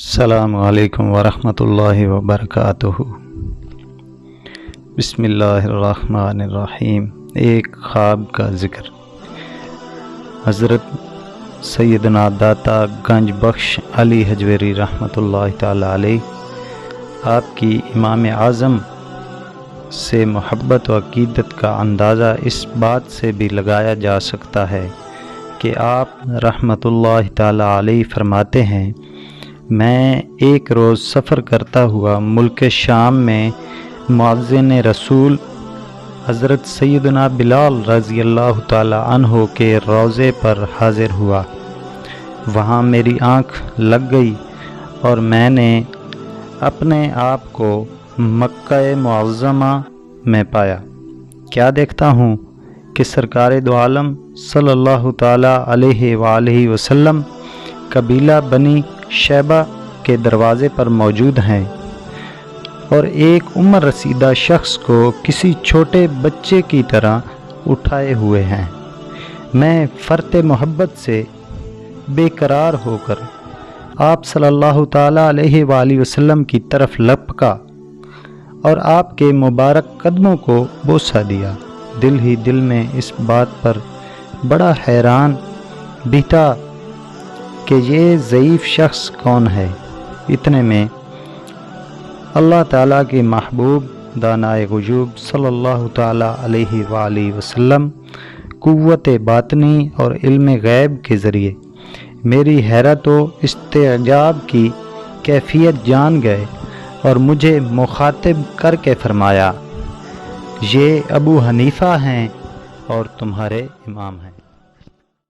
السلام علیکم ورحمۃ اللہ وبرکاتہ۔ بسم اللہ الرحمن الرحیم۔ ایک خواب کا ذکر۔ حضرت سیدنا داتا گنج بخش علی حجویری رحمۃ اللہ تعالی علیہ، آپ کی امام اعظم سے محبت و عقیدت کا اندازہ اس بات سے بھی لگایا جا سکتا ہے کہ آپ رحمۃ اللہ تعالی علیہ فرماتے ہیں، میں ایک روز سفر کرتا ہوا ملک شام میں مؤذن رسول حضرت سیدنا بلال رضی اللہ تعالی عنہ کے روضے پر حاضر ہوا۔ وہاں میری آنکھ لگ گئی اور میں نے اپنے آپ کو مکہ معظمہ میں پایا۔ کیا دیکھتا ہوں کہ سرکار دو عالم صلی اللہ تعالی علیہ وآلہ وسلم قبیلہ بنی شیبہ کے دروازے پر موجود ہیں اور ایک عمر رسیدہ شخص کو کسی چھوٹے بچے کی طرح اٹھائے ہوئے ہیں۔ میں فرط محبت سے بے قرار ہو کر آپ صلی اللہ تعالی علیہ وآلہ وسلم کی طرف لپکا اور آپ کے مبارک قدموں کو بوسہ دیا۔ دل ہی دل میں اس بات پر بڑا حیران بھی تھا کہ یہ ضعیف شخص کون ہے۔ اتنے میں اللہ تعالیٰ کے محبوب دانائے غیوب صلی اللہ تعالی علیہ وآلہ وسلم قوت باطنی اور علم غیب کے ذریعے میری حیرت و استعجاب کی کیفیت جان گئے اور مجھے مخاطب کر کے فرمایا، یہ ابو حنیفہ ہیں اور تمہارے امام ہیں۔